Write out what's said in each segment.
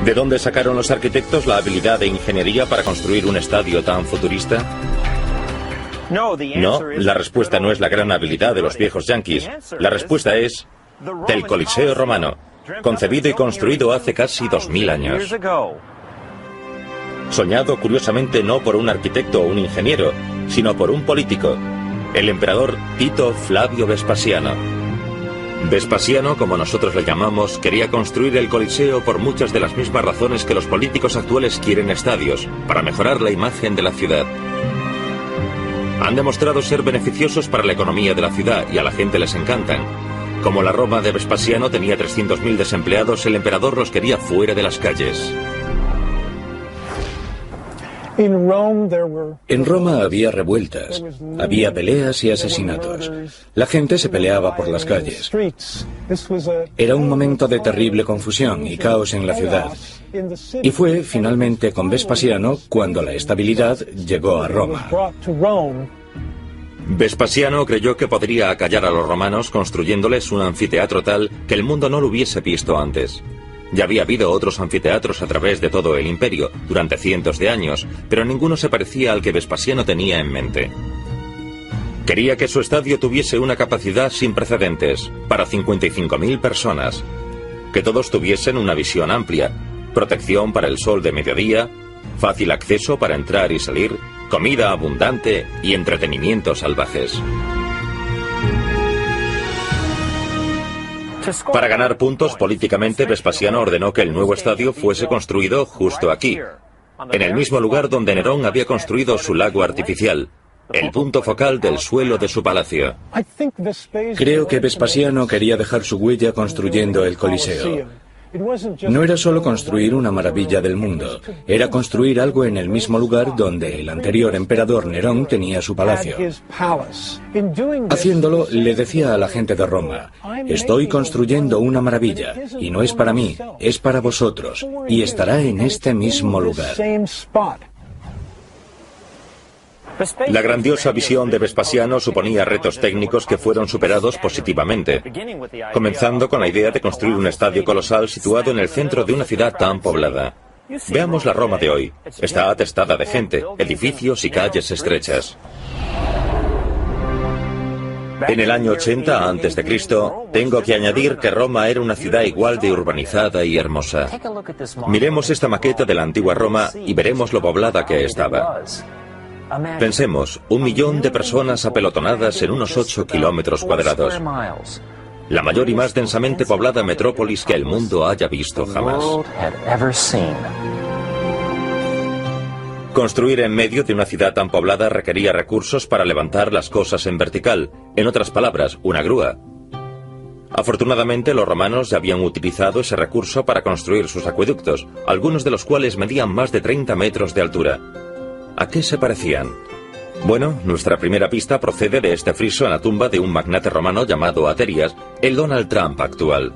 ¿De dónde sacaron los arquitectos la habilidad de ingeniería para construir un estadio tan futurista? No, la respuesta no es la gran habilidad de los viejos yanquis. La respuesta es del Coliseo romano, concebido y construido hace casi 2000 años. Soñado curiosamente no por un arquitecto o un ingeniero, sino por un político, el emperador Tito Flavio Vespasiano. Vespasiano, como nosotros le llamamos, quería construir el Coliseo por muchas de las mismas razones que los políticos actuales quieren estadios, para mejorar la imagen de la ciudad. Han demostrado ser beneficiosos para la economía de la ciudad y a la gente les encantan. Como la Roma de Vespasiano tenía 300.000 desempleados, el emperador los quería fuera de las calles. En Roma había revueltas, había peleas y asesinatos. La gente se peleaba por las calles. Era un momento de terrible confusión y caos en la ciudad. Y fue finalmente con Vespasiano cuando la estabilidad llegó a Roma. Vespasiano creyó que podría acallar a los romanos construyéndoles un anfiteatro tal que el mundo no lo hubiese visto antes. Ya había habido otros anfiteatros a través de todo el imperio, durante cientos de años, pero ninguno se parecía al que Vespasiano tenía en mente. Quería que su estadio tuviese una capacidad sin precedentes, para 55.000 personas. Que todos tuviesen una visión amplia, protección para el sol de mediodía, fácil acceso para entrar y salir, comida abundante y entretenimientos salvajes. Para ganar puntos políticamente, Vespasiano ordenó que el nuevo estadio fuese construido justo aquí, en el mismo lugar donde Nerón había construido su lago artificial, el punto focal del suelo de su palacio. Creo que Vespasiano quería dejar su huella construyendo el Coliseo. No era solo construir una maravilla del mundo, era construir algo en el mismo lugar donde el anterior emperador Nerón tenía su palacio. Haciéndolo, le decía a la gente de Roma: estoy construyendo una maravilla, y no es para mí, es para vosotros, y estará en este mismo lugar. La grandiosa visión de Vespasiano suponía retos técnicos que fueron superados positivamente, comenzando con la idea de construir un estadio colosal situado en el centro de una ciudad tan poblada. Veamos la Roma de hoy. Está atestada de gente, edificios y calles estrechas. En el año 80 a.C., tengo que añadir que Roma era una ciudad igual de urbanizada y hermosa. Miremos esta maqueta de la antigua Roma y veremos lo poblada que estaba. Pensemos, 1 millón de personas apelotonadas en unos 8 kilómetros cuadrados. La mayor y más densamente poblada metrópolis que el mundo haya visto jamás. Construir en medio de una ciudad tan poblada requería recursos para levantar las cosas en vertical, en otras palabras, una grúa. Afortunadamente, los romanos ya habían utilizado ese recurso para construir sus acueductos, algunos de los cuales medían más de 30 metros de altura. ¿A qué se parecían? Bueno, nuestra primera pista procede de este friso en la tumba de un magnate romano llamado Aterias, el Donald Trump actual.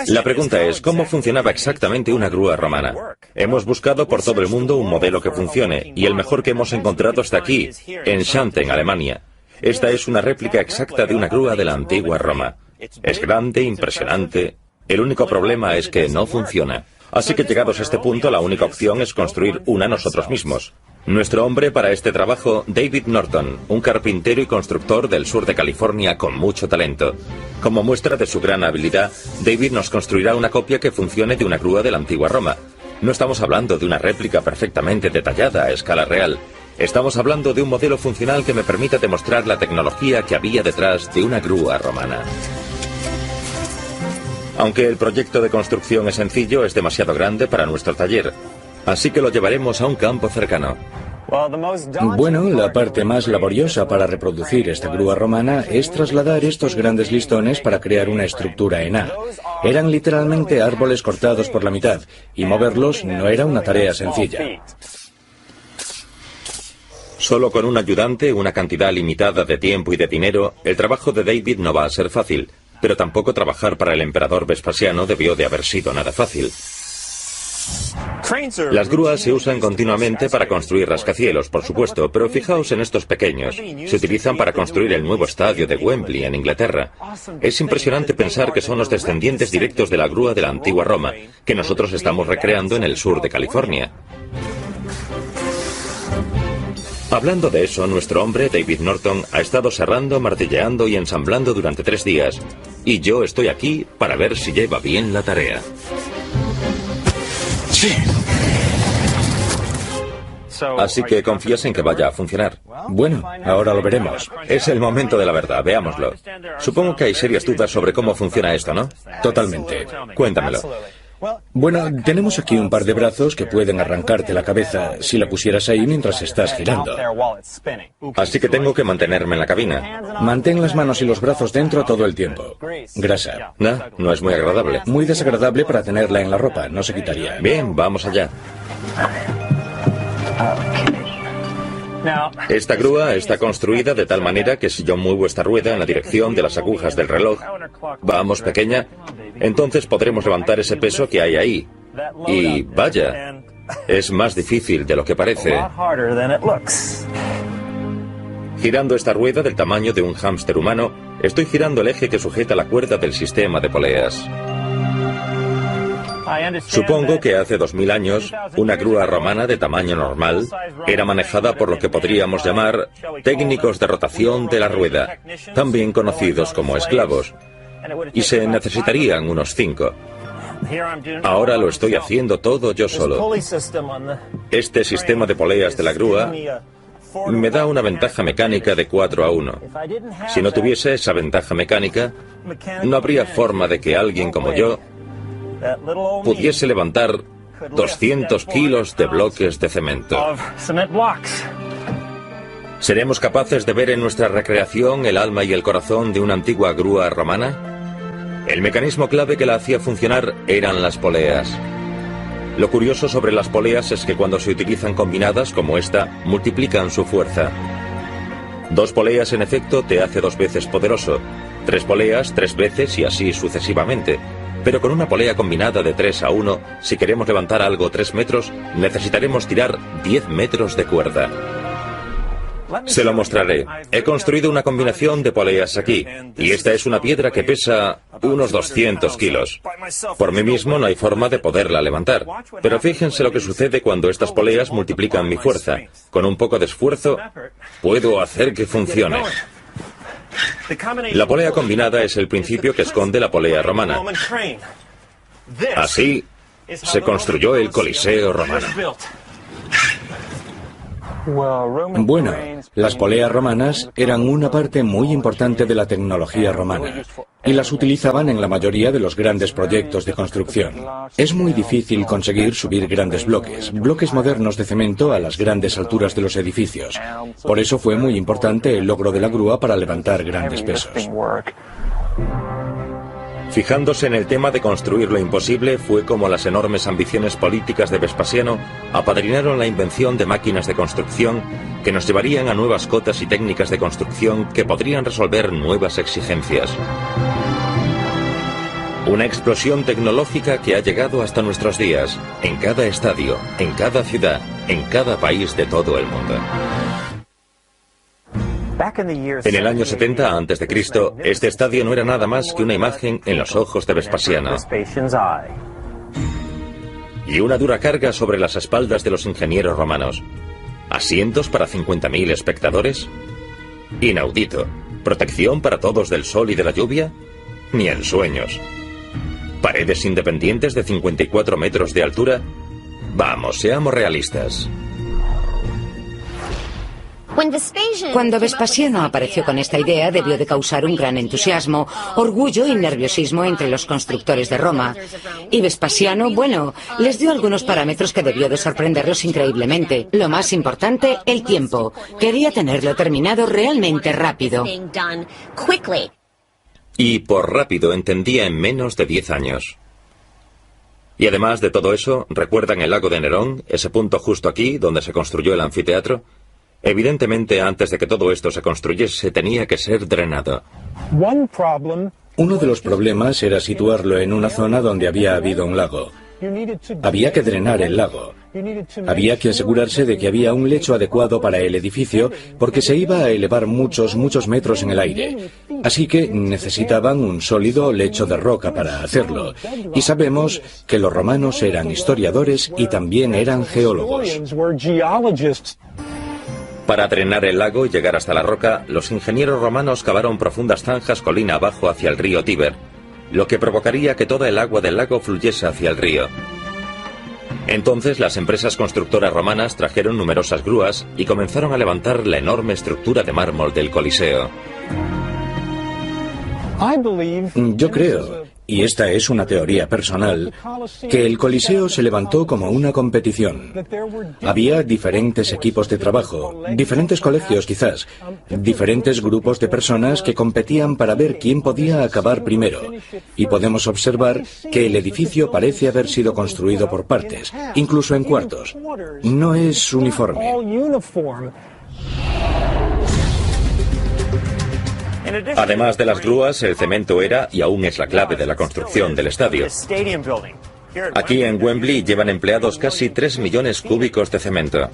La pregunta es, ¿cómo funcionaba exactamente una grúa romana? Hemos buscado por todo el mundo un modelo que funcione, y el mejor que hemos encontrado está aquí, en Xanten, Alemania. Esta es una réplica exacta de una grúa de la antigua Roma. Es grande, impresionante. El único problema es que no funciona. Así que llegados a este punto, la única opción es construir una nosotros mismos. Nuestro hombre para este trabajo, David Norton, un carpintero y constructor del sur de California con mucho talento. Como muestra de su gran habilidad, David nos construirá una copia que funcione de una grúa de la antigua Roma. No estamos hablando de una réplica perfectamente detallada a escala real. Estamos hablando de un modelo funcional que me permita demostrar la tecnología que había detrás de una grúa romana. Aunque el proyecto de construcción es sencillo, es demasiado grande para nuestro taller, así que lo llevaremos a un campo cercano. Bueno, la parte más laboriosa para reproducir esta grúa romana es trasladar estos grandes listones para crear una estructura en A. Eran literalmente árboles cortados por la mitad, y moverlos no era una tarea sencilla. Solo con un ayudante, una cantidad limitada de tiempo y de dinero, el trabajo de David no va a ser fácil. Pero tampoco trabajar para el emperador Vespasiano debió de haber sido nada fácil. Las grúas se usan continuamente para construir rascacielos, por supuesto, pero fijaos en estos pequeños. Se utilizan para construir el nuevo estadio de Wembley, en Inglaterra. Es impresionante pensar que son los descendientes directos de la grúa de la antigua Roma, que nosotros estamos recreando en el sur de California. Hablando de eso, nuestro hombre, David Norton, ha estado serrando, martilleando y ensamblando durante 3 días. Y yo estoy aquí para ver si lleva bien la tarea. Sí. Así que confías en que vaya a funcionar. Bueno, ahora lo veremos. Es el momento de la verdad, veámoslo. Supongo que hay serias dudas sobre cómo funciona esto, ¿no? Totalmente. Cuéntamelo. Bueno, tenemos aquí un par de brazos que pueden arrancarte la cabeza si la pusieras ahí mientras estás girando. Así que tengo que mantenerme en la cabina. Mantén las manos y los brazos dentro todo el tiempo. Grasa. No es muy agradable. Muy desagradable para tenerla en la ropa, no se quitaría. Bien, vamos allá. Esta grúa está construida de tal manera que si yo muevo esta rueda en la dirección de las agujas del reloj, vamos pequeña, entonces podremos levantar ese peso que hay ahí. Y vaya, es más difícil de lo que parece. Girando esta rueda del tamaño de un hámster humano, estoy girando el eje que sujeta la cuerda del sistema de poleas. Supongo que hace 2000 años, una grúa romana de tamaño normal era manejada por lo que podríamos llamar técnicos de rotación de la rueda, también conocidos como esclavos, y se necesitarían unos 5. Ahora lo estoy haciendo todo yo solo. Este sistema de poleas de la grúa me da una ventaja mecánica de 4-1. Si no tuviese esa ventaja mecánica, no habría forma de que alguien como yo pudiese levantar 200 kilos de bloques de cemento. ¿Seremos capaces de ver en nuestra recreación el alma y el corazón de una antigua grúa romana? El mecanismo clave que la hacía funcionar eran las poleas. Lo curioso sobre las poleas es que cuando se utilizan combinadas como esta, multiplican su fuerza. 2 poleas en efecto te hace 2 veces poderoso, 3 poleas 3 veces y así sucesivamente. Pero con una polea combinada de 3-1, si queremos levantar algo 3 metros, necesitaremos tirar 10 metros de cuerda. Se lo mostraré. He construido una combinación de poleas aquí, y esta es una piedra que pesa unos 200 kilos. Por mí mismo no hay forma de poderla levantar. Pero fíjense lo que sucede cuando estas poleas multiplican mi fuerza. Con un poco de esfuerzo, puedo hacer que funcione. La polea combinada es el principio que esconde la polea romana. Así se construyó el Coliseo romano. Bueno, las poleas romanas eran una parte muy importante de la tecnología romana y las utilizaban en la mayoría de los grandes proyectos de construcción. Es muy difícil conseguir subir grandes bloques modernos de cemento a las grandes alturas de los edificios. Por eso fue muy importante el logro de la grúa para levantar grandes pesos. Fijándose en el tema de construir lo imposible, fue como las enormes ambiciones políticas de Vespasiano apadrinaron la invención de máquinas de construcción que nos llevarían a nuevas cotas y técnicas de construcción que podrían resolver nuevas exigencias. Una explosión tecnológica que ha llegado hasta nuestros días, en cada estadio, en cada ciudad, en cada país de todo el mundo. En el año 70 a.C., este estadio no era nada más que una imagen en los ojos de Vespasiano. Y una dura carga sobre las espaldas de los ingenieros romanos. ¿Asientos para 50.000 espectadores? Inaudito. ¿Protección para todos del sol y de la lluvia? Ni en sueños. ¿Paredes independientes de 54 metros de altura? Vamos, seamos realistas. Cuando Vespasiano apareció con esta idea, debió de causar un gran entusiasmo, orgullo y nerviosismo entre los constructores de Roma. Y Vespasiano, bueno, les dio algunos parámetros que debió de sorprenderlos increíblemente. Lo más importante, el tiempo. Quería tenerlo terminado realmente rápido. Y por rápido entendía en menos de 10 años. Y además de todo eso, ¿recuerdan el lago de Nerón, ese punto justo aquí, donde se construyó el anfiteatro? Evidentemente, antes de que todo esto se construyese, tenía que ser drenado. Uno de los problemas era situarlo en una zona donde había habido un lago. Había que drenar el lago. Había que asegurarse de que había un lecho adecuado para el edificio, porque se iba a elevar muchos metros en el aire. Así que necesitaban un sólido lecho de roca para hacerlo. Y sabemos que los romanos eran historiadores y también eran geólogos. Para drenar el lago y llegar hasta la roca, los ingenieros romanos cavaron profundas zanjas colina abajo hacia el río Tíber, lo que provocaría que toda el agua del lago fluyese hacia el río. Entonces las empresas constructoras romanas trajeron numerosas grúas y comenzaron a levantar la enorme estructura de mármol del Coliseo. Yo creo, y esta es una teoría personal, que el Coliseo se levantó como una competición. Había diferentes equipos de trabajo, diferentes colegios quizás, diferentes grupos de personas que competían para ver quién podía acabar primero. Y podemos observar que el edificio parece haber sido construido por partes, incluso en cuartos. No es uniforme. Además de las grúas, el cemento era y aún es la clave de la construcción del estadio. Aquí en Wembley llevan empleados casi 3 millones cúbicos de cemento.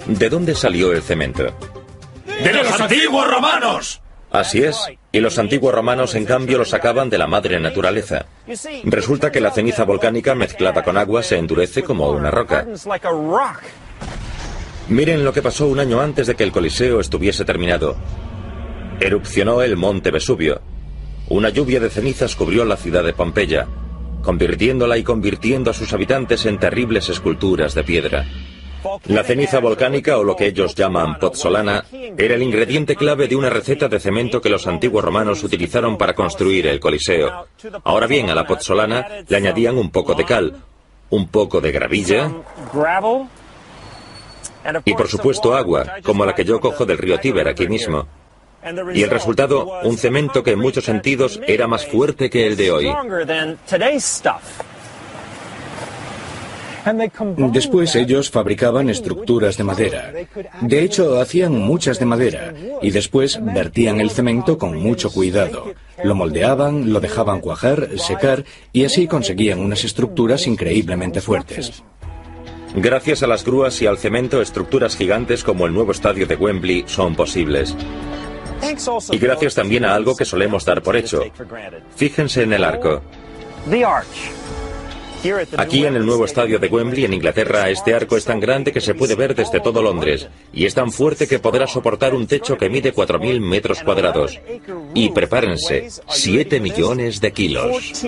¿De dónde salió el cemento? ¡De los antiguos romanos! Así es, y los antiguos romanos en cambio lo sacaban de la madre naturaleza. Resulta que la ceniza volcánica mezclada con agua se endurece como una roca. Miren lo que pasó un año antes de que el Coliseo estuviese terminado. Erupcionó el monte Vesubio. Una lluvia de cenizas cubrió la ciudad de Pompeya, convirtiéndola y convirtiendo a sus habitantes en terribles esculturas de piedra. La ceniza volcánica, o lo que ellos llaman pozzolana, era el ingrediente clave de una receta de cemento que los antiguos romanos utilizaron para construir el Coliseo. Ahora bien, a la pozzolana le añadían un poco de cal, un poco de gravilla y por supuesto agua, como la que yo cojo del río Tíber aquí mismo. Y el resultado, un cemento que en muchos sentidos era más fuerte que el de hoy. Después ellos fabricaban estructuras de madera. De hecho, hacían muchas de madera, y después vertían el cemento con mucho cuidado. Lo moldeaban, lo dejaban cuajar, secar, y así conseguían unas estructuras increíblemente fuertes. Gracias a las grúas y al cemento, estructuras gigantes como el nuevo estadio de Wembley son posibles. Y gracias también a algo que solemos dar por hecho. Fíjense en el arco. Aquí en el nuevo estadio de Wembley, en Inglaterra, este arco es tan grande que se puede ver desde todo Londres, y es tan fuerte que podrá soportar un techo que mide 4.000 metros cuadrados. Y prepárense, 7 millones de kilos.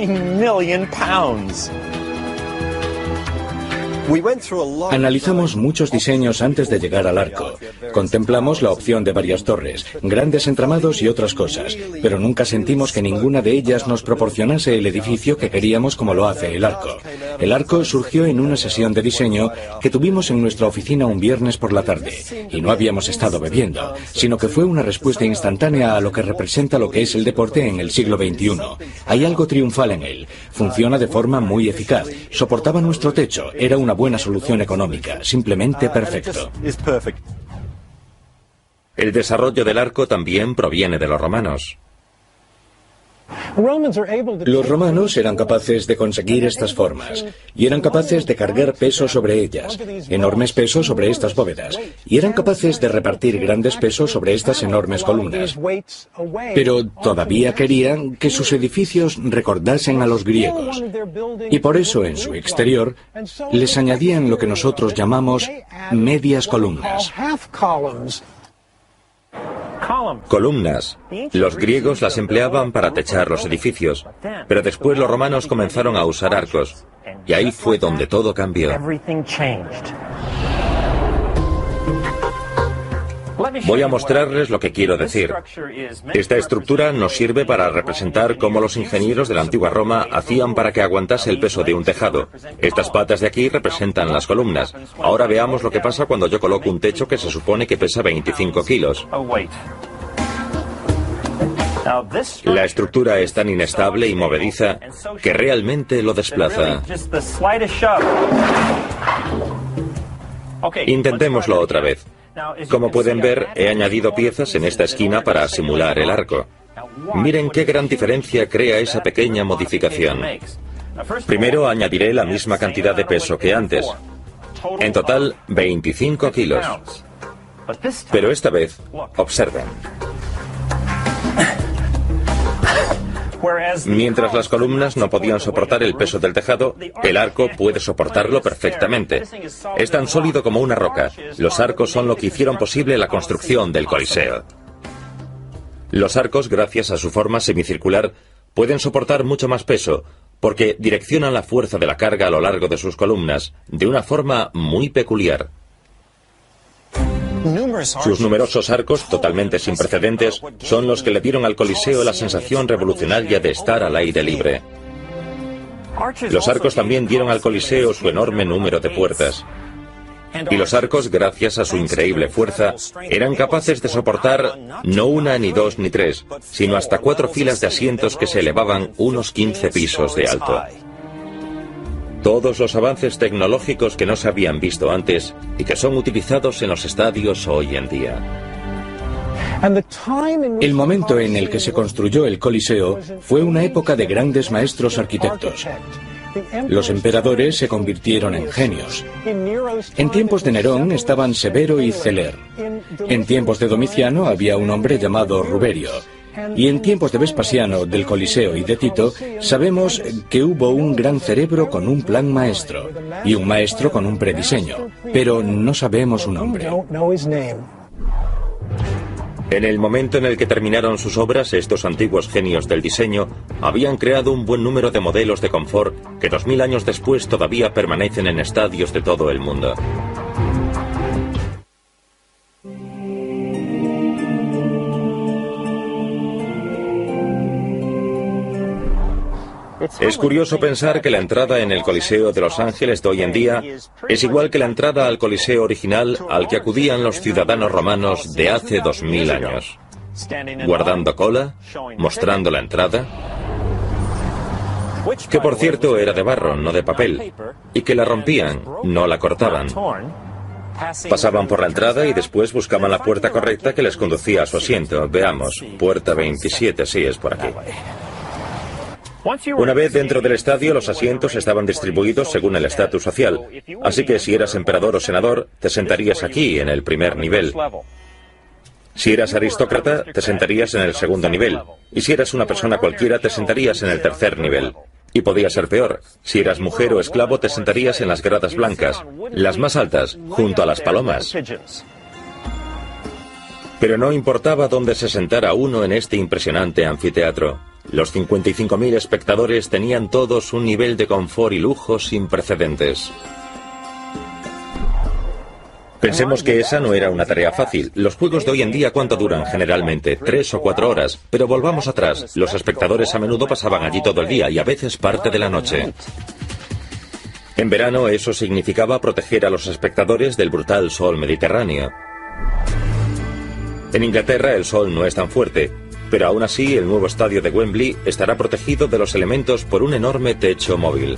Analizamos muchos diseños antes de llegar al arco. Contemplamos la opción de varias torres, grandes entramados y otras cosas, pero nunca sentimos que ninguna de ellas nos proporcionase el edificio que queríamos como lo hace el arco. El arco surgió en una sesión de diseño que tuvimos en nuestra oficina un viernes por la tarde, y no habíamos estado bebiendo, sino que fue una respuesta instantánea a lo que representa lo que es el deporte en el siglo XXI. Hay algo triunfal en él, funciona de forma muy eficaz, soportaba nuestro techo, era una buena solución económica, simplemente perfecto. El desarrollo del arco también proviene de los romanos. Los romanos eran capaces de conseguir estas formas, y eran capaces de cargar peso sobre ellas, enormes pesos sobre estas bóvedas, y eran capaces de repartir grandes pesos sobre estas enormes columnas. Pero todavía querían que sus edificios recordasen a los griegos, y por eso en su exterior les añadían lo que nosotros llamamos medias columnas. Columnas. Los griegos las empleaban para techar los edificios, pero después los romanos comenzaron a usar arcos, y ahí fue donde todo cambió. Voy a mostrarles lo que quiero decir. Esta estructura nos sirve para representar cómo los ingenieros de la antigua Roma hacían para que aguantase el peso de un tejado. Estas patas de aquí representan las columnas. Ahora veamos lo que pasa cuando yo coloco un techo que se supone que pesa 25 kilos. La estructura es tan inestable y movediza que realmente lo desplaza. Intentémoslo otra vez. Como pueden ver, he añadido piezas en esta esquina para simular el arco. Miren qué gran diferencia crea esa pequeña modificación. Primero añadiré la misma cantidad de peso que antes. En total, 25 kilos. Pero esta vez, observen. Mientras las columnas no podían soportar el peso del tejado, el arco puede soportarlo perfectamente. Es tan sólido como una roca. Los arcos son lo que hicieron posible la construcción del Coliseo. Los arcos, gracias a su forma semicircular, pueden soportar mucho más peso, porque direccionan la fuerza de la carga a lo largo de sus columnas, de una forma muy peculiar. Sus numerosos arcos, totalmente sin precedentes, son los que le dieron al Coliseo la sensación revolucionaria de estar al aire libre. Los arcos también dieron al Coliseo su enorme número de puertas. Y los arcos, gracias a su increíble fuerza, eran capaces de soportar no una, ni dos, ni tres, sino hasta 4 filas de asientos que se elevaban unos 15 pisos de alto. Todos los avances tecnológicos que no se habían visto antes y que son utilizados en los estadios hoy en día. El momento en el que se construyó el Coliseo fue una época de grandes maestros arquitectos. Los emperadores se convirtieron en genios. En tiempos de Nerón estaban Severo y Celer. En tiempos de Domiciano había un hombre llamado Ruberio. Y en tiempos de Vespasiano, del Coliseo y de Tito, sabemos que hubo un gran cerebro con un plan maestro y un maestro con un prediseño, pero no sabemos su nombre. En el momento en el que terminaron sus obras, estos antiguos genios del diseño habían creado un buen número de modelos de confort que 2000 años después todavía permanecen en estadios de todo el mundo. Es curioso pensar que la entrada en el Coliseo de Los Ángeles de hoy en día es igual que la entrada al Coliseo original al que acudían los ciudadanos romanos de hace 2000 años. Guardando cola, mostrando la entrada, que por cierto era de barro, no de papel, y que la rompían, no la cortaban. Pasaban por la entrada y después buscaban la puerta correcta que les conducía a su asiento. Veamos, puerta 27, sí, es por aquí. Una vez dentro del estadio, los asientos estaban distribuidos según el estatus social, así que si eras emperador o senador, te sentarías aquí, en el primer nivel. Si eras aristócrata, te sentarías en el segundo nivel, y si eras una persona cualquiera, te sentarías en el tercer nivel. Y podía ser peor, si eras mujer o esclavo, te sentarías en las gradas blancas, las más altas, junto a las palomas. Pero no importaba dónde se sentara uno en este impresionante anfiteatro. Los 55.000 espectadores tenían todos un nivel de confort y lujo sin precedentes. Pensemos que esa no era una tarea fácil. Los juegos de hoy en día, ¿cuánto duran generalmente? 3 o 4 horas. Pero volvamos atrás. Los espectadores a menudo pasaban allí todo el día y a veces parte de la noche. En verano eso significaba proteger a los espectadores del brutal sol mediterráneo. En Inglaterra el sol no es tan fuerte, pero aún así el nuevo estadio de Wembley estará protegido de los elementos por un enorme techo móvil.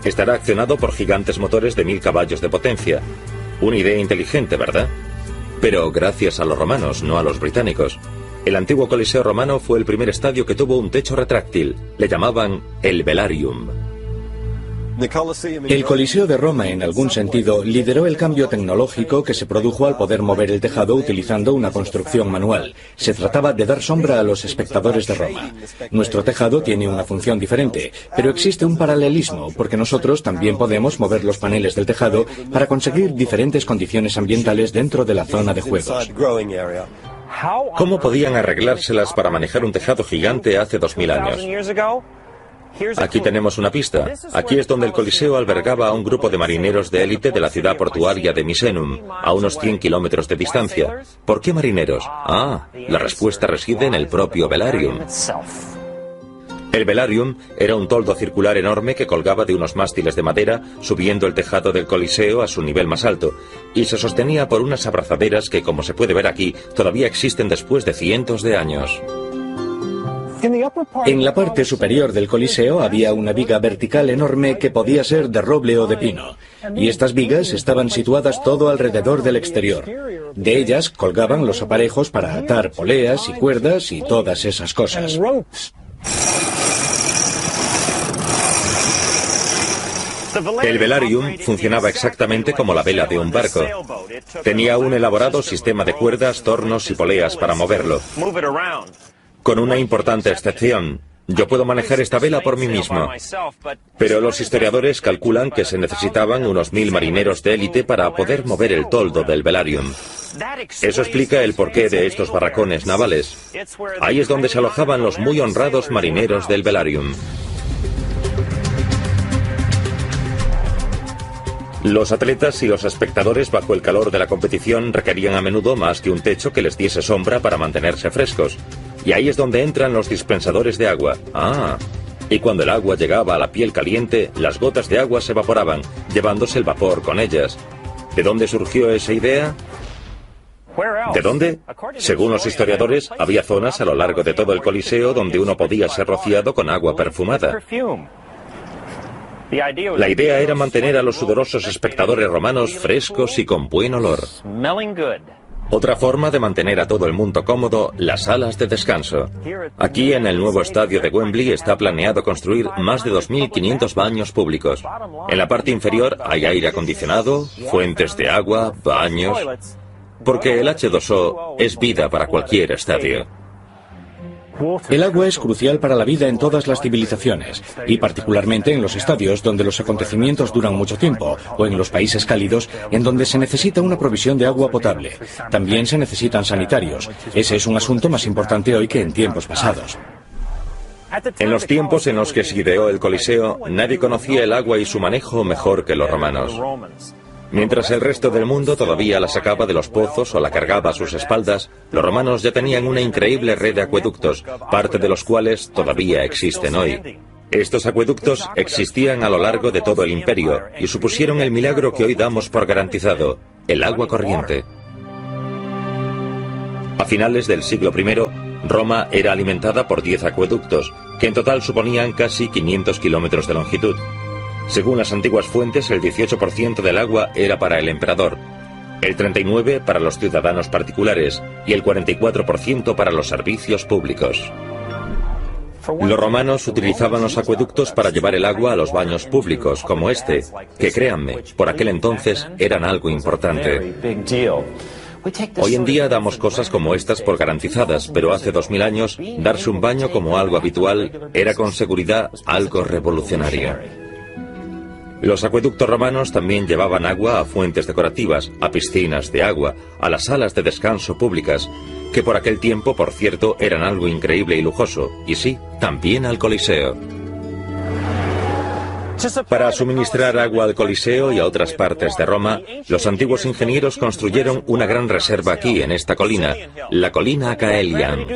Estará accionado por gigantes motores de 1000 caballos de potencia. Una idea inteligente, ¿verdad? Pero gracias a los romanos, no a los británicos. El antiguo Coliseo romano fue el primer estadio que tuvo un techo retráctil. Le llamaban el velarium. El Coliseo de Roma, en algún sentido, lideró el cambio tecnológico que se produjo al poder mover el tejado utilizando una construcción manual. Se trataba de dar sombra a los espectadores de Roma. Nuestro tejado tiene una función diferente, pero existe un paralelismo, porque nosotros también podemos mover los paneles del tejado para conseguir diferentes condiciones ambientales dentro de la zona de juegos. ¿Cómo podían arreglárselas para manejar un tejado gigante hace 2000 años? Aquí tenemos una pista. Aquí es donde el Coliseo albergaba a un grupo de marineros de élite de la ciudad portuaria de Misenum, a unos 100 kilómetros de distancia. ¿Por qué marineros? Ah, la respuesta reside en el propio velarium. El velarium era un toldo circular enorme que colgaba de unos mástiles de madera, subiendo el tejado del Coliseo a su nivel más alto, y se sostenía por unas abrazaderas que, como se puede ver aquí, todavía existen después de cientos de años. En la parte superior del Coliseo había una viga vertical enorme que podía ser de roble o de pino, y estas vigas estaban situadas todo alrededor del exterior. De ellas colgaban los aparejos para atar poleas y cuerdas y todas esas cosas. El velarium funcionaba exactamente como la vela de un barco. Tenía un elaborado sistema de cuerdas, tornos y poleas para moverlo. Con una importante excepción: yo puedo manejar esta vela por mí mismo. Pero los historiadores calculan que se necesitaban unos 1000 marineros de élite para poder mover el toldo del velarium. Eso explica el porqué de estos barracones navales. Ahí es donde se alojaban los muy honrados marineros del velarium. Los atletas y los espectadores bajo el calor de la competición requerían a menudo más que un techo que les diese sombra para mantenerse frescos. Y ahí es donde entran los dispensadores de agua. Y cuando el agua llegaba a la piel caliente, las gotas de agua se evaporaban, llevándose el vapor con ellas. ¿De dónde surgió esa idea? ¿De dónde? Según los historiadores, había zonas a lo largo de todo el Coliseo donde uno podía ser rociado con agua perfumada. La idea era mantener a los sudorosos espectadores romanos frescos y con buen olor. Otra forma de mantener a todo el mundo cómodo: las salas de descanso. Aquí, en el nuevo estadio de Wembley, está planeado construir más de 2.500 baños públicos. En la parte inferior hay aire acondicionado, fuentes de agua, baños... Porque el H2O es vida para cualquier estadio. El agua es crucial para la vida en todas las civilizaciones, y particularmente en los estadios donde los acontecimientos duran mucho tiempo, o en los países cálidos en donde se necesita una provisión de agua potable. También se necesitan sanitarios. Ese es un asunto más importante hoy que en tiempos pasados. En los tiempos en los que se ideó el Coliseo, nadie conocía el agua y su manejo mejor que los romanos. Mientras el resto del mundo todavía la sacaba de los pozos o la cargaba a sus espaldas, los romanos ya tenían una increíble red de acueductos, parte de los cuales todavía existen hoy. Estos acueductos existían a lo largo de todo el imperio y supusieron el milagro que hoy damos por garantizado: el agua corriente. A finales del siglo I, Roma era alimentada por 10 acueductos, que en total suponían casi 500 kilómetros de longitud. Según las antiguas fuentes, el 18% del agua era para el emperador, el 39% para los ciudadanos particulares y el 44% para los servicios públicos. Los romanos utilizaban los acueductos para llevar el agua a los baños públicos, como este, que créanme, por aquel entonces eran algo importante. Hoy en día damos cosas como estas por garantizadas, pero hace 2000 años, darse un baño como algo habitual era con seguridad algo revolucionario. Los acueductos romanos también llevaban agua a fuentes decorativas, a piscinas de agua, a las salas de descanso públicas, que por aquel tiempo, por cierto, eran algo increíble y lujoso, y sí, también al Coliseo. Para suministrar agua al Coliseo y a otras partes de Roma, los antiguos ingenieros construyeron una gran reserva aquí, en esta colina, la colina Caelian.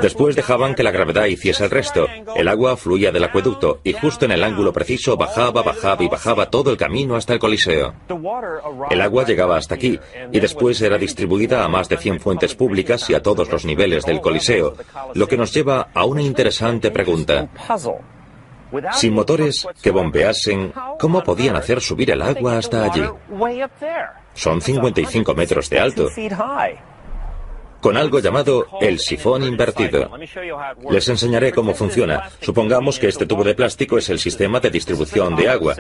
Después dejaban que la gravedad hiciese el resto. El agua fluía del acueducto y justo en el ángulo preciso bajaba y bajaba todo el camino hasta el Coliseo. El agua llegaba hasta aquí y después era distribuida a más de 100 fuentes públicas y a todos los niveles del Coliseo, lo que nos lleva a una interesante pregunta. Sin motores que bombeasen, ¿cómo podían hacer subir el agua hasta allí? Son 55 metros de alto. Con algo llamado el sifón invertido. Les enseñaré cómo funciona. Supongamos que este tubo de plástico es el sistema de distribución de agua.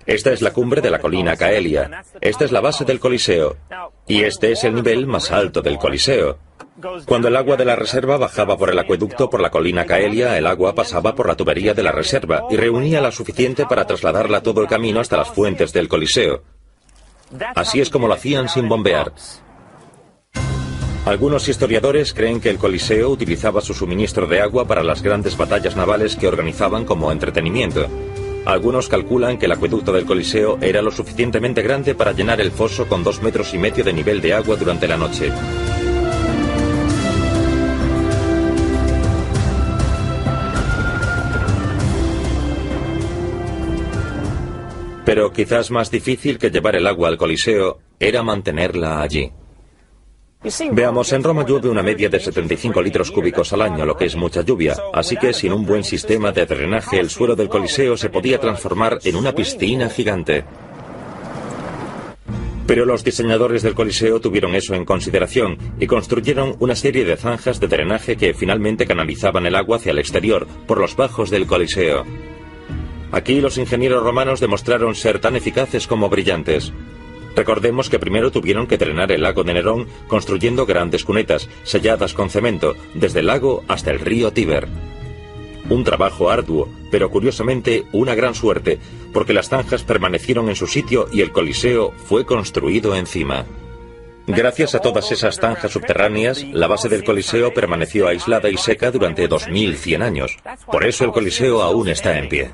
Esta es la cumbre de la colina Caelia. Esta es la base del Coliseo. Y este es el nivel más alto del Coliseo. Cuando el agua de la reserva bajaba por el acueducto por la colina Caelia, el agua pasaba por la tubería de la reserva y reunía la suficiente para trasladarla todo el camino hasta las fuentes del Coliseo. Así es como lo hacían sin bombear. Algunos historiadores creen que el Coliseo utilizaba su suministro de agua para las grandes batallas navales que organizaban como entretenimiento. Algunos calculan que el acueducto del Coliseo era lo suficientemente grande para llenar el foso con 2,5 metros de nivel de agua durante la noche. Pero quizás más difícil que llevar el agua al Coliseo era mantenerla allí. Veamos, en Roma llueve una media de 75 litros cúbicos al año, lo que es mucha lluvia, así que sin un buen sistema de drenaje el suelo del Coliseo se podía transformar en una piscina gigante. Pero los diseñadores del Coliseo tuvieron eso en consideración y construyeron una serie de zanjas de drenaje que finalmente canalizaban el agua hacia el exterior, por los bajos del Coliseo. Aquí los ingenieros romanos demostraron ser tan eficaces como brillantes. Recordemos que primero tuvieron que drenar el lago de Nerón construyendo grandes cunetas, selladas con cemento, desde el lago hasta el río Tíber. Un trabajo arduo, pero curiosamente una gran suerte, porque las zanjas permanecieron en su sitio y el Coliseo fue construido encima. Gracias a todas esas zanjas subterráneas, la base del Coliseo permaneció aislada y seca durante 2100 años. Por eso el Coliseo aún está en pie.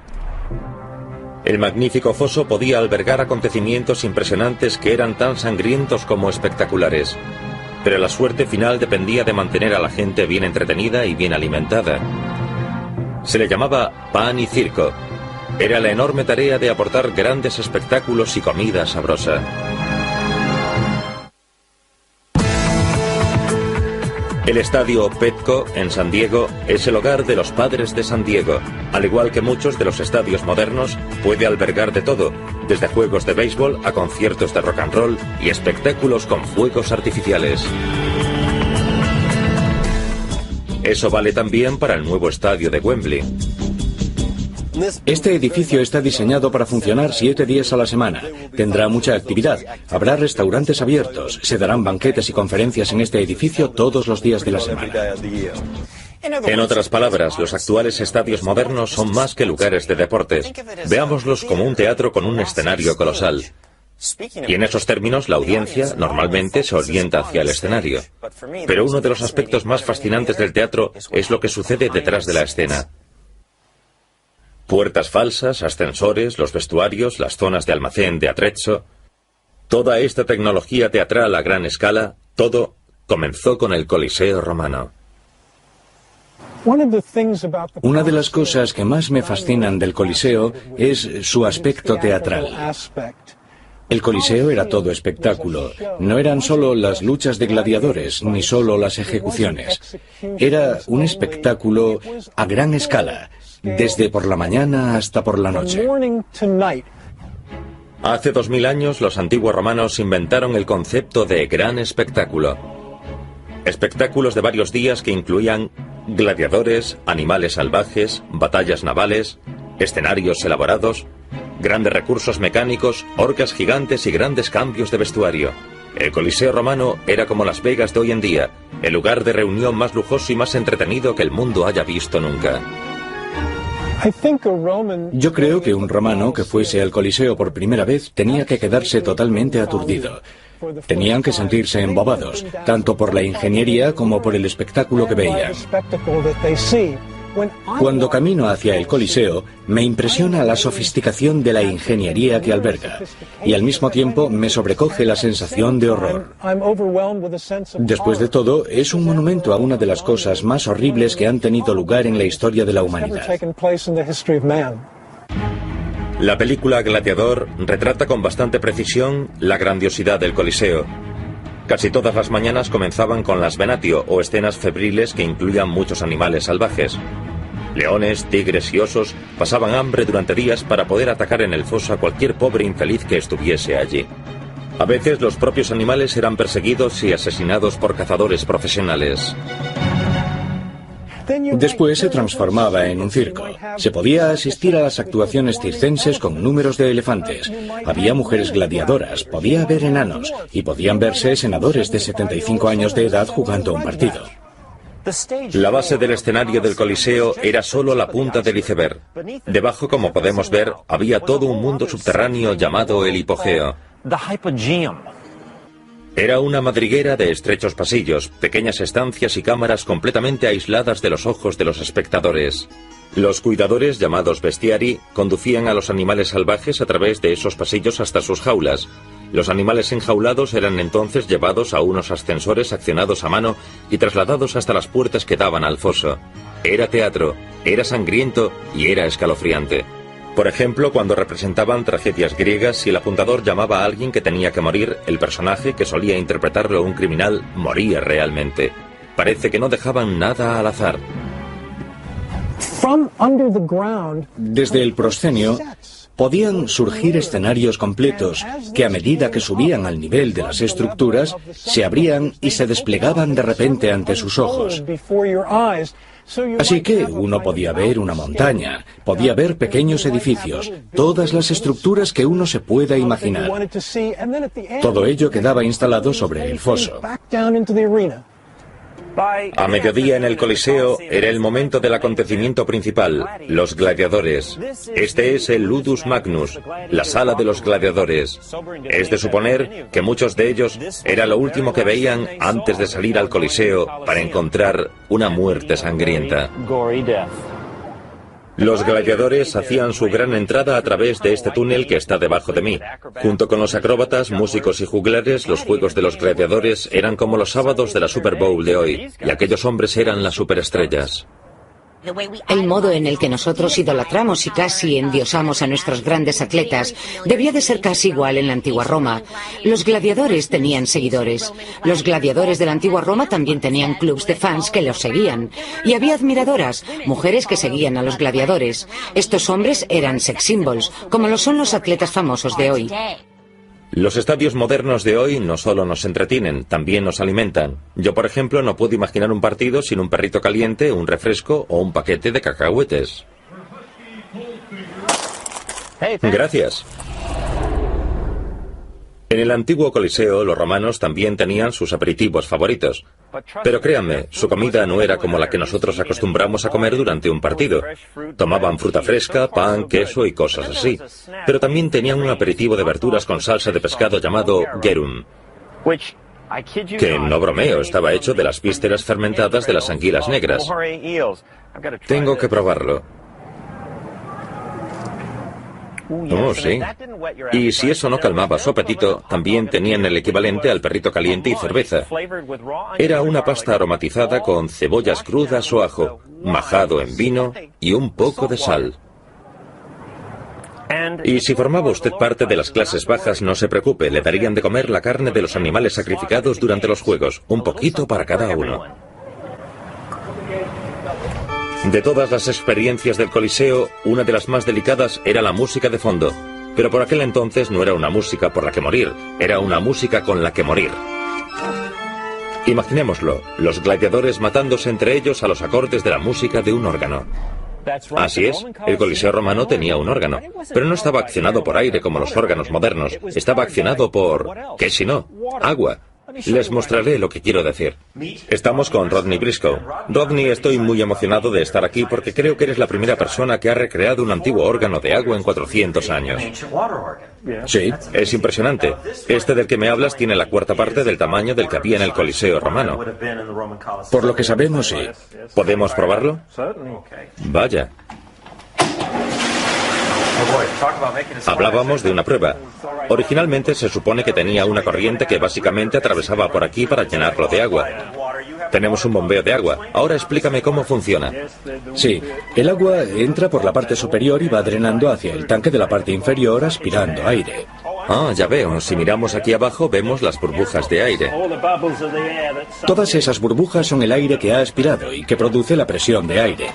El magnífico foso podía albergar acontecimientos impresionantes que eran tan sangrientos como espectaculares. Pero la suerte final dependía de mantener a la gente bien entretenida y bien alimentada. Se le llamaba pan y circo. Era la enorme tarea de aportar grandes espectáculos y comida sabrosa. El estadio Petco, en San Diego, es el hogar de los Padres de San Diego. Al igual que muchos de los estadios modernos, puede albergar de todo, desde juegos de béisbol a conciertos de rock and roll y espectáculos con fuegos artificiales. Eso vale también para el nuevo estadio de Wembley. Este edificio está diseñado para funcionar 7 días a la semana. Tendrá mucha actividad. Habrá restaurantes abiertos. Se darán banquetes y conferencias en este edificio todos los días de la semana. En otras palabras, los actuales estadios modernos son más que lugares de deportes. Veámoslos como un teatro con un escenario colosal. Y en esos términos, la audiencia normalmente se orienta hacia el escenario. Pero uno de los aspectos más fascinantes del teatro es lo que sucede detrás de la escena. Puertas falsas, ascensores, los vestuarios, las zonas de almacén de atrezzo. Toda esta tecnología teatral a gran escala, todo comenzó con el Coliseo romano. Una de las cosas que más me fascinan del Coliseo es su aspecto teatral. El Coliseo era todo espectáculo. No eran solo las luchas de gladiadores, ni solo las ejecuciones. Era un espectáculo a gran escala, desde por la mañana hasta por la noche. Hace 2000 años los antiguos romanos inventaron el concepto de gran espectáculo. Espectáculos de varios días que incluían gladiadores, animales salvajes, batallas navales, escenarios elaborados, grandes recursos mecánicos, orcas gigantes y grandes cambios de vestuario. El Coliseo romano era como Las Vegas de hoy en día, el lugar de reunión más lujoso y más entretenido que el mundo haya visto nunca. Yo creo que un romano que fuese al Coliseo por primera vez tenía que quedarse totalmente aturdido. Tenían que sentirse embobados, tanto por la ingeniería como por el espectáculo que veían. Cuando camino hacia el Coliseo, me impresiona la sofisticación de la ingeniería que alberga, y al mismo tiempo me sobrecoge la sensación de horror. Después de todo, es un monumento a una de las cosas más horribles que han tenido lugar en la historia de la humanidad. La película Gladiador retrata con bastante precisión la grandiosidad del Coliseo. Casi todas las mañanas comenzaban con las venatio, o escenas febriles que incluían muchos animales salvajes. Leones, tigres y osos pasaban hambre durante días para poder atacar en el foso a cualquier pobre infeliz que estuviese allí. A veces los propios animales eran perseguidos y asesinados por cazadores profesionales. Después se transformaba en un circo. Se podía asistir a las actuaciones circenses con números de elefantes. Había mujeres gladiadoras, podía haber enanos y podían verse senadores de 75 años de edad jugando un partido. La base del escenario del Coliseo era solo la punta del iceberg. Debajo, como podemos ver, había todo un mundo subterráneo llamado el hipogeo. Era una madriguera de estrechos pasillos, pequeñas estancias y cámaras completamente aisladas de los ojos de los espectadores. Los cuidadores, llamados bestiari, conducían a los animales salvajes a través de esos pasillos hasta sus jaulas. Los animales enjaulados eran entonces llevados a unos ascensores accionados a mano y trasladados hasta las puertas que daban al foso. Era teatro, era sangriento y era escalofriante. Por ejemplo, cuando representaban tragedias griegas y el apuntador llamaba a alguien que tenía que morir, el personaje, que solía interpretarlo un criminal, moría realmente. Parece que no dejaban nada al azar. Desde el proscenio podían surgir escenarios completos que, a medida que subían al nivel de las estructuras, se abrían y se desplegaban de repente ante sus ojos. Así que uno podía ver una montaña, podía ver pequeños edificios, todas las estructuras que uno se pueda imaginar. Todo ello quedaba instalado sobre el foso. A mediodía en el Coliseo era el momento del acontecimiento principal, los gladiadores. Este es el Ludus Magnus, la sala de los gladiadores. Es de suponer que muchos de ellos era lo último que veían antes de salir al Coliseo para encontrar una muerte sangrienta. Los gladiadores hacían su gran entrada a través de este túnel que está debajo de mí. Junto con los acróbatas, músicos y juglares, los juegos de los gladiadores eran como los sábados de la Super Bowl de hoy, y aquellos hombres eran las superestrellas. El modo en el que nosotros idolatramos y casi endiosamos a nuestros grandes atletas debía de ser casi igual en la antigua Roma. Los gladiadores tenían seguidores. Los gladiadores de la antigua Roma también tenían clubs de fans que los seguían. Y había admiradoras, mujeres que seguían a los gladiadores. Estos hombres eran sex symbols, como lo son los atletas famosos de hoy. Los estadios modernos de hoy no solo nos entretienen, también nos alimentan. Yo, por ejemplo, no puedo imaginar un partido sin un perrito caliente, un refresco o un paquete de cacahuetes. Gracias. En el antiguo Coliseo, los romanos también tenían sus aperitivos favoritos. Pero créanme, su comida no era como la que nosotros acostumbramos a comer durante un partido. Tomaban fruta fresca, pan, queso y cosas así. Pero también tenían un aperitivo de verduras con salsa de pescado llamado gerum, que, no bromeo, estaba hecho de las vísceras fermentadas de las anguilas negras. Tengo que probarlo. Oh, sí. Y si eso no calmaba su apetito, también tenían el equivalente al perrito caliente y cerveza. Era una pasta aromatizada con cebollas crudas o ajo, majado en vino y un poco de sal. Y si formaba usted parte de las clases bajas, no se preocupe, le darían de comer la carne de los animales sacrificados durante los juegos, un poquito para cada uno. De todas las experiencias del Coliseo, una de las más delicadas era la música de fondo. Pero por aquel entonces no era una música por la que morir, era una música con la que morir. Imaginémoslo, los gladiadores matándose entre ellos a los acordes de la música de un órgano. Así es, el Coliseo romano tenía un órgano, pero no estaba accionado por aire como los órganos modernos, estaba accionado por... ¿qué si no? Agua. Les mostraré lo que quiero decir. Estamos con Rodney Briscoe. Rodney, estoy muy emocionado de estar aquí porque creo que eres la primera persona que ha recreado un antiguo órgano de agua en 400 años. Sí, es impresionante. Este del que me hablas tiene la cuarta parte del tamaño del que había en el Coliseo romano. Por lo que sabemos, sí. ¿Podemos probarlo? Vaya. Hablábamos de una prueba. Originalmente se supone que tenía una corriente que básicamente atravesaba por aquí para llenarlo de agua. Tenemos un bombeo de agua. Ahora explícame cómo funciona. Sí, el agua entra por la parte superior y va drenando hacia el tanque de la parte inferior aspirando aire. Ah, ya veo. Si miramos aquí abajo vemos las burbujas de aire. Todas esas burbujas son el aire que ha aspirado y que produce la presión de aire.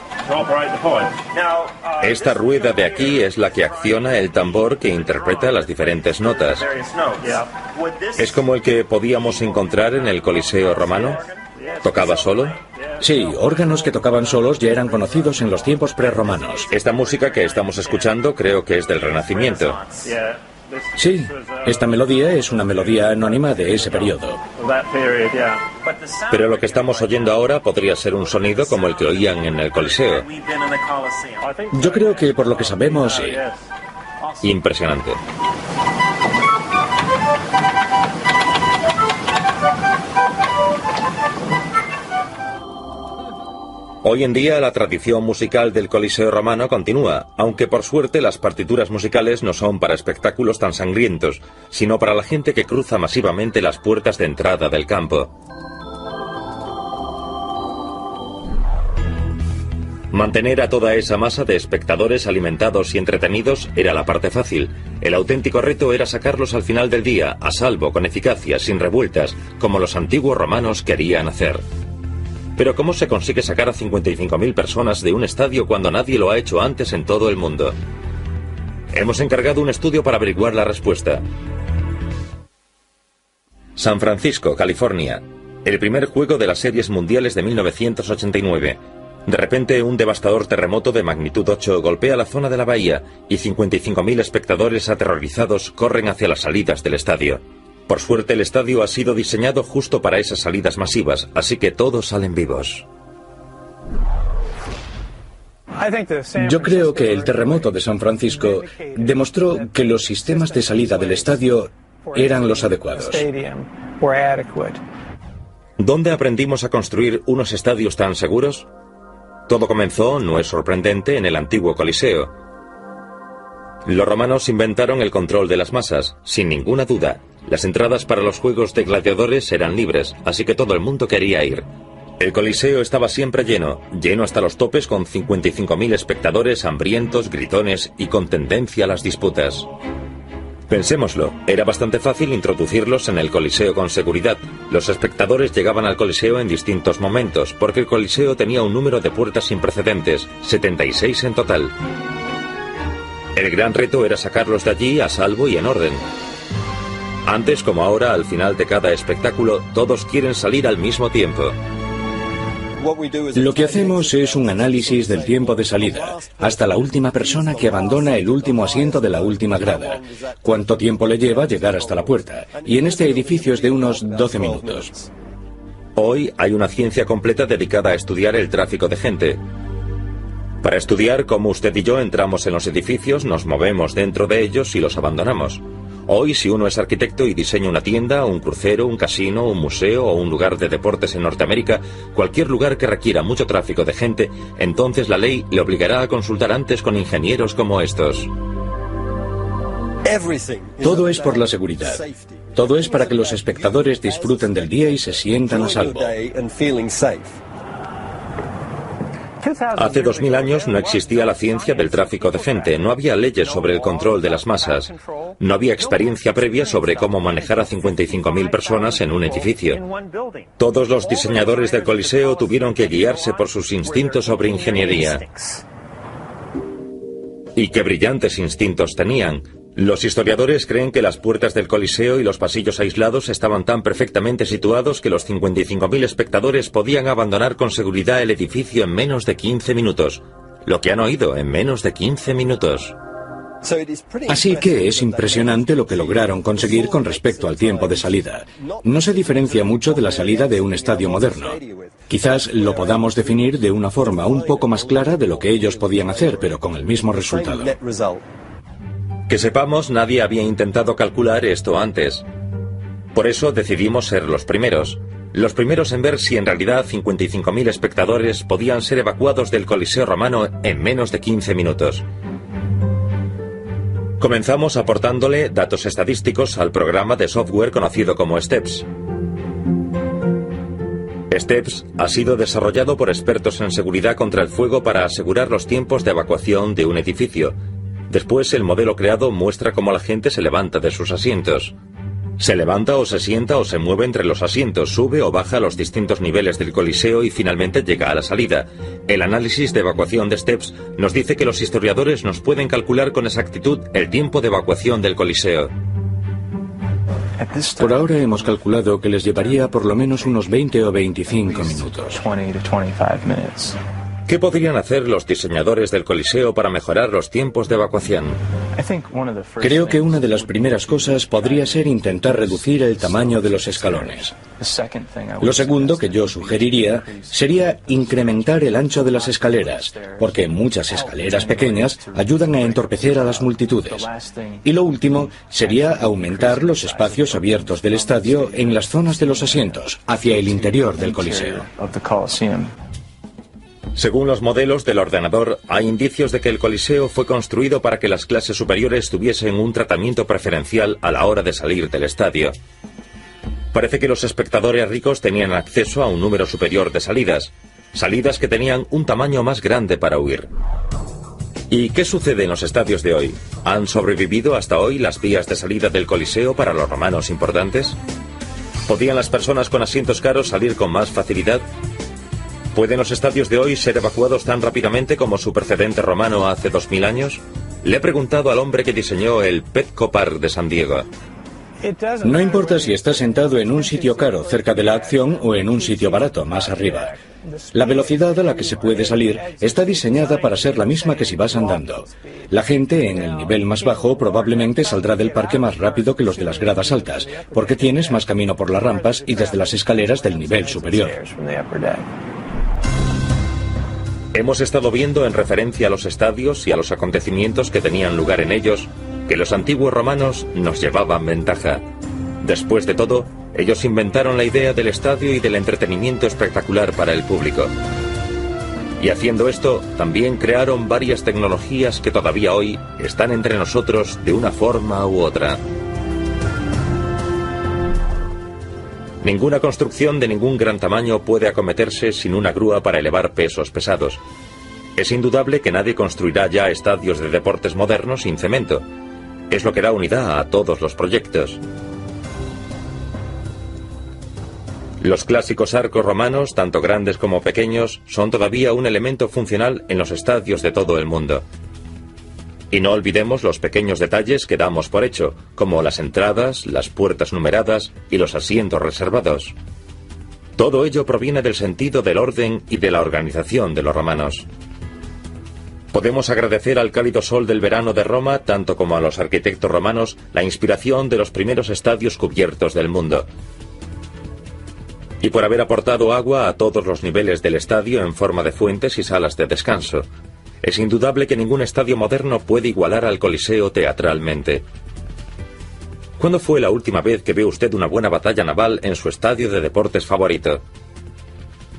Esta rueda de aquí es la que acciona el tambor que interpreta las diferentes notas. ¿Es como el que podíamos encontrar en el Coliseo romano? ¿Tocaba solo? Sí, órganos que tocaban solos ya eran conocidos en los tiempos prerromanos. Esta música que estamos escuchando creo que es del Renacimiento. Sí, esta melodía es una melodía anónima de ese periodo. Pero lo que estamos oyendo ahora podría ser un sonido como el que oían en el Coliseo. Yo creo que por lo que sabemos, sí. Impresionante. Hoy en día la tradición musical del Coliseo romano continúa, aunque por suerte las partituras musicales no son para espectáculos tan sangrientos, sino para la gente que cruza masivamente las puertas de entrada del campo. Mantener a toda esa masa de espectadores alimentados y entretenidos era la parte fácil. El auténtico reto era sacarlos al final del día, a salvo, con eficacia, sin revueltas, como los antiguos romanos querían hacer. Pero ¿cómo se consigue sacar a 55.000 personas de un estadio cuando nadie lo ha hecho antes en todo el mundo? Hemos encargado un estudio para averiguar la respuesta. San Francisco, California. El primer juego de las series mundiales de 1989. De repente, un devastador terremoto de magnitud 8 golpea la zona de la bahía y 55.000 espectadores aterrorizados corren hacia las salidas del estadio. Por suerte, el estadio ha sido diseñado justo para esas salidas masivas, así que todos salen vivos. Yo creo que el terremoto de San Francisco demostró que los sistemas de salida del estadio eran los adecuados. ¿Dónde aprendimos a construir unos estadios tan seguros? Todo comenzó, no es sorprendente, en el antiguo Coliseo. Los romanos inventaron el control de las masas, sin ninguna duda. Las entradas para los juegos de gladiadores eran libres, así que todo el mundo quería ir. El Coliseo estaba siempre lleno, lleno hasta los topes con 55.000 espectadores hambrientos, gritones y con tendencia a las disputas. Pensémoslo, era bastante fácil introducirlos en el Coliseo con seguridad. Los espectadores llegaban al Coliseo en distintos momentos, porque el Coliseo tenía un número de puertas sin precedentes, 76 en total. El gran reto era sacarlos de allí a salvo y en orden. Antes como ahora, al final de cada espectáculo, todos quieren salir al mismo tiempo. Lo que hacemos es un análisis del tiempo de salida, hasta la última persona que abandona el último asiento de la última grada. ¿Cuánto tiempo le lleva llegar hasta la puerta? Y en este edificio es de unos 12 minutos. Hoy hay una ciencia completa dedicada a estudiar el tráfico de gente. Para estudiar cómo usted y yo entramos en los edificios, nos movemos dentro de ellos y los abandonamos. Hoy, si uno es arquitecto y diseña una tienda, un crucero, un casino, un museo o un lugar de deportes en Norteamérica, cualquier lugar que requiera mucho tráfico de gente, entonces la ley le obligará a consultar antes con ingenieros como estos. Todo es por la seguridad. Todo es para que los espectadores disfruten del día y se sientan a salvo. Hace 2000 años no existía la ciencia del tráfico de gente, no había leyes sobre el control de las masas, no había experiencia previa sobre cómo manejar a 55.000 personas en un edificio. Todos los diseñadores del Coliseo tuvieron que guiarse por sus instintos sobre ingeniería. Y qué brillantes instintos tenían. Los historiadores creen que las puertas del Coliseo y los pasillos aislados estaban tan perfectamente situados que los 55.000 espectadores podían abandonar con seguridad el edificio en menos de 15 minutos. Lo que han oído, en menos de 15 minutos. Así que es impresionante lo que lograron conseguir con respecto al tiempo de salida. No se diferencia mucho de la salida de un estadio moderno. Quizás lo podamos definir de una forma un poco más clara de lo que ellos podían hacer, pero con el mismo resultado. Que sepamos, nadie había intentado calcular esto antes. Por eso decidimos ser los primeros en ver si en realidad 55.000 espectadores podían ser evacuados del Coliseo romano en menos de 15 minutos. Comenzamos aportándole datos estadísticos al programa de software conocido como STEPS. STEPS ha sido desarrollado por expertos en seguridad contra el fuego para asegurar los tiempos de evacuación de un edificio. Después, el modelo creado muestra cómo la gente se levanta de sus asientos. Se levanta o se sienta o se mueve entre los asientos, sube o baja a los distintos niveles del Coliseo y finalmente llega a la salida. El análisis de evacuación de STEPS nos dice que los historiadores nos pueden calcular con exactitud el tiempo de evacuación del Coliseo. Por ahora hemos calculado que les llevaría por lo menos unos 20 o 25 minutos. ¿Qué podrían hacer los diseñadores del Coliseo para mejorar los tiempos de evacuación? Creo que una de las primeras cosas podría ser intentar reducir el tamaño de los escalones. Lo segundo que yo sugeriría sería incrementar el ancho de las escaleras, porque muchas escaleras pequeñas ayudan a entorpecer a las multitudes. Y lo último sería aumentar los espacios abiertos del estadio en las zonas de los asientos, hacia el interior del Coliseo. Según los modelos del ordenador, hay indicios de que el Coliseo fue construido para que las clases superiores tuviesen un tratamiento preferencial a la hora de salir del estadio. Parece que los espectadores ricos tenían acceso a un número superior de salidas. salidas que tenían un tamaño más grande para huir. ¿Y qué sucede en los estadios de hoy? ¿Han sobrevivido hasta hoy las vías de salida del Coliseo para los romanos importantes? ¿Podían las personas con asientos caros salir con más facilidad? ¿Pueden los estadios de hoy ser evacuados tan rápidamente como su precedente romano hace 2000 años? Le he preguntado al hombre que diseñó el Petco Park de San Diego. No importa si estás sentado en un sitio caro cerca de la acción o en un sitio barato más arriba. La velocidad a la que se puede salir está diseñada para ser la misma que si vas andando. La gente en el nivel más bajo probablemente saldrá del parque más rápido que los de las gradas altas, porque tienes más camino por las rampas y desde las escaleras del nivel superior. Hemos estado viendo en referencia a los estadios y a los acontecimientos que tenían lugar en ellos, que los antiguos romanos nos llevaban ventaja. Después de todo, ellos inventaron la idea del estadio y del entretenimiento espectacular para el público. Y haciendo esto, también crearon varias tecnologías que todavía hoy están entre nosotros de una forma u otra. Ninguna construcción de ningún gran tamaño puede acometerse sin una grúa para elevar pesos pesados. Es indudable que nadie construirá ya estadios de deportes modernos sin cemento. Es lo que da unidad a todos los proyectos. Los clásicos arcos romanos, tanto grandes como pequeños, son todavía un elemento funcional en los estadios de todo el mundo. Y no olvidemos los pequeños detalles que damos por hecho, como las entradas, las puertas numeradas y los asientos reservados. Todo ello proviene del sentido del orden y de la organización de los romanos. Podemos agradecer al cálido sol del verano de Roma, tanto como a los arquitectos romanos, la inspiración de los primeros estadios cubiertos del mundo. Y por haber aportado agua a todos los niveles del estadio en forma de fuentes y salas de descanso. Es indudable que ningún estadio moderno puede igualar al Coliseo teatralmente. ¿Cuándo fue la última vez que vio usted una buena batalla naval en su estadio de deportes favorito?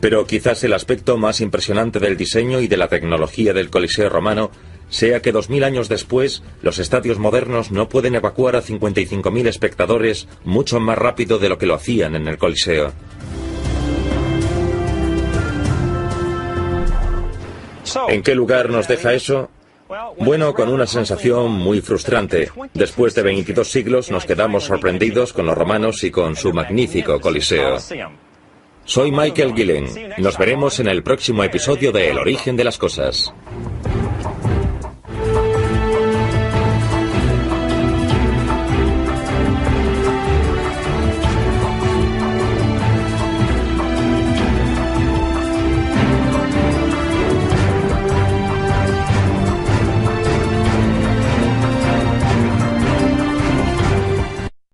Pero quizás el aspecto más impresionante del diseño y de la tecnología del Coliseo romano sea que 2000 años después, los estadios modernos no pueden evacuar a 55.000 espectadores mucho más rápido de lo que lo hacían en el Coliseo. ¿En qué lugar nos deja eso? Bueno, con una sensación muy frustrante. Después de 22 siglos nos quedamos sorprendidos con los romanos y con su magnífico Coliseo. Soy Michael Gillen. Nos veremos en el próximo episodio de El origen de las cosas.